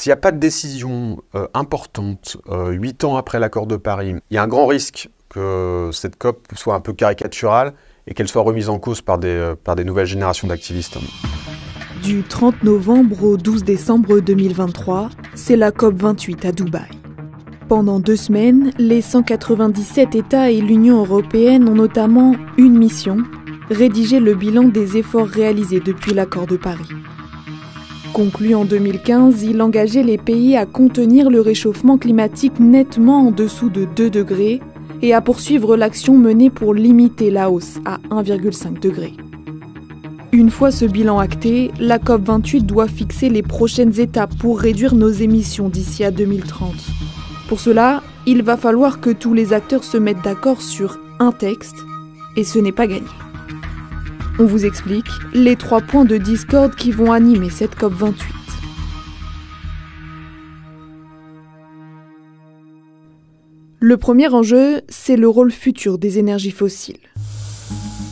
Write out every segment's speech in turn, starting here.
S'il n'y a pas de décision importante 8 ans après l'accord de Paris, il y a un grand risque que cette COP soit un peu caricaturale et qu'elle soit remise en cause par des nouvelles générations d'activistes. Du 30 novembre au 12 décembre 2023, c'est la COP 28 à Dubaï. Pendant 2 semaines, les 197 États et l'Union européenne ont notamment une mission, rédiger le bilan des efforts réalisés depuis l'accord de Paris. Conclu en 2015, il engageait les pays à contenir le réchauffement climatique nettement en dessous de 2 degrés et à poursuivre l'action menée pour limiter la hausse à 1,5 degré. Une fois ce bilan acté, la COP28 doit fixer les prochaines étapes pour réduire nos émissions d'ici à 2030. Pour cela, il va falloir que tous les acteurs se mettent d'accord sur un texte, et ce n'est pas gagné. On vous explique les 3 points de discorde qui vont animer cette COP28. Le premier enjeu, c'est le rôle futur des énergies fossiles.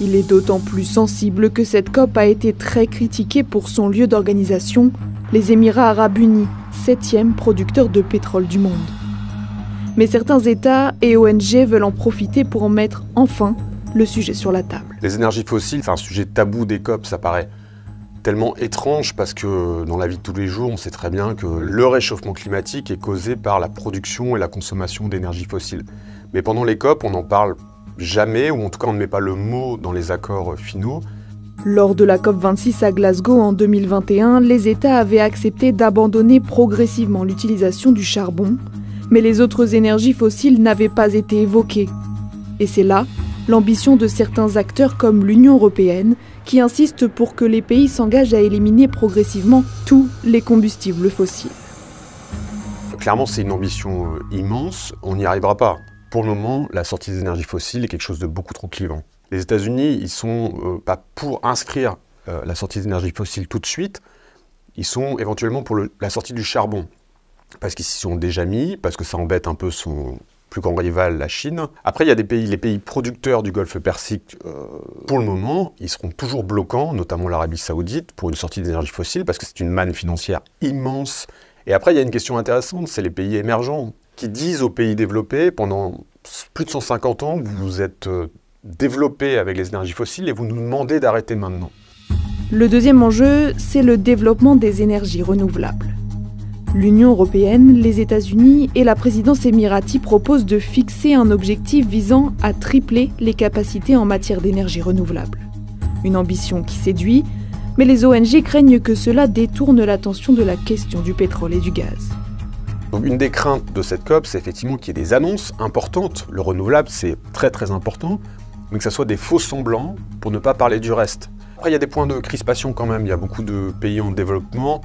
Il est d'autant plus sensible que cette COP a été très critiquée pour son lieu d'organisation, les Émirats arabes unis, 7e producteur de pétrole du monde. Mais certains États et ONG veulent en profiter pour en mettre enfin le sujet sur la table. Les énergies fossiles, c'est un sujet tabou des COP, ça paraît tellement étrange parce que dans la vie de tous les jours, on sait très bien que le réchauffement climatique est causé par la production et la consommation d'énergie fossile. Mais pendant les COP, on n'en parle jamais, ou en tout cas on ne met pas le mot dans les accords finaux. Lors de la COP26 à Glasgow en 2021, les États avaient accepté d'abandonner progressivement l'utilisation du charbon, mais les autres énergies fossiles n'avaient pas été évoquées. Et c'est là l'ambition de certains acteurs comme l'Union européenne, qui insistent pour que les pays s'engagent à éliminer progressivement tous les combustibles fossiles. Clairement, c'est une ambition immense, on n'y arrivera pas. Pour le moment, la sortie des énergies fossiles est quelque chose de beaucoup trop clivant. Les États-Unis, ils ne sont pas pour inscrire la sortie des énergies fossiles tout de suite, ils sont éventuellement pour la sortie du charbon. Parce qu'ils s'y sont déjà mis, parce que ça embête un peu son plus grand rival, la Chine. Après, il y a les pays producteurs du Golfe Persique, pour le moment, ils seront toujours bloquants, notamment l'Arabie Saoudite, pour une sortie des énergies fossiles, parce que c'est une manne financière immense. Et après, il y a une question intéressante, c'est les pays émergents, qui disent aux pays développés, pendant plus de 150 ans, vous vous êtes développés avec les énergies fossiles et vous nous demandez d'arrêter maintenant. Le deuxième enjeu, c'est le développement des énergies renouvelables. L'Union européenne, les États-Unis et la présidence émirati proposent de fixer un objectif visant à tripler les capacités en matière d'énergie renouvelable. Une ambition qui séduit, mais les ONG craignent que cela détourne l'attention de la question du pétrole et du gaz. Donc une des craintes de cette COP, c'est effectivement qu'il y ait des annonces importantes. Le renouvelable, c'est très très important, mais que ça soit des faux semblants pour ne pas parler du reste. Après, il y a des points de crispation quand même. Il y a beaucoup de pays en développement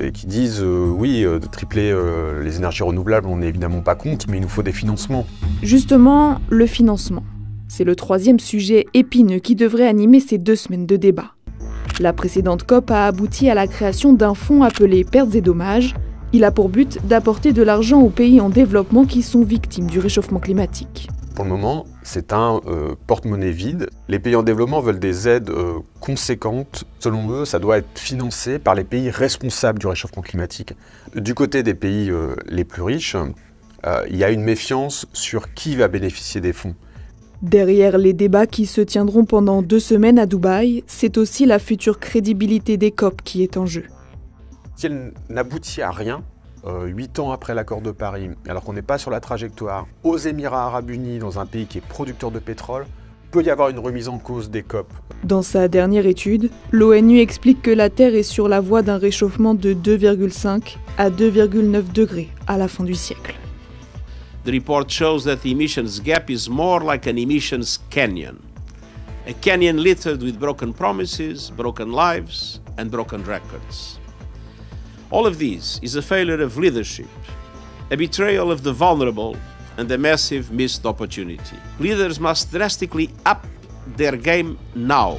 et qui disent oui, de tripler les énergies renouvelables, on n'est évidemment pas contre, mais il nous faut des financements. Justement, le financement. C'est le 3e sujet épineux qui devrait animer ces 2 semaines de débat. La précédente COP a abouti à la création d'un fonds appelé Pertes et dommages. Il a pour but d'apporter de l'argent aux pays en développement qui sont victimes du réchauffement climatique. Pour le moment, c'est un porte-monnaie vide. Les pays en développement veulent des aides conséquentes. Selon eux, ça doit être financé par les pays responsables du réchauffement climatique. Du côté des pays les plus riches, il y a une méfiance sur qui va bénéficier des fonds. Derrière les débats qui se tiendront pendant 2 semaines à Dubaï, c'est aussi la future crédibilité des COP qui est en jeu. Si elle n'aboutit à rien, 8 ans après l'accord de Paris, alors qu'on n'est pas sur la trajectoire, aux Émirats arabes unis, dans un pays qui est producteur de pétrole, peut y avoir une remise en cause des COP. Dans sa dernière étude, l'ONU explique que la Terre est sur la voie d'un réchauffement de 2,5 à 2,9 degrés à la fin du siècle. The report shows that the emissions gap is more like an emissions canyon. A canyon littered with broken promises, broken lives, and broken records. All of this is a failure of leadership, a betrayal of the vulnerable, and a massive missed opportunity. Leaders must drastically up their game now.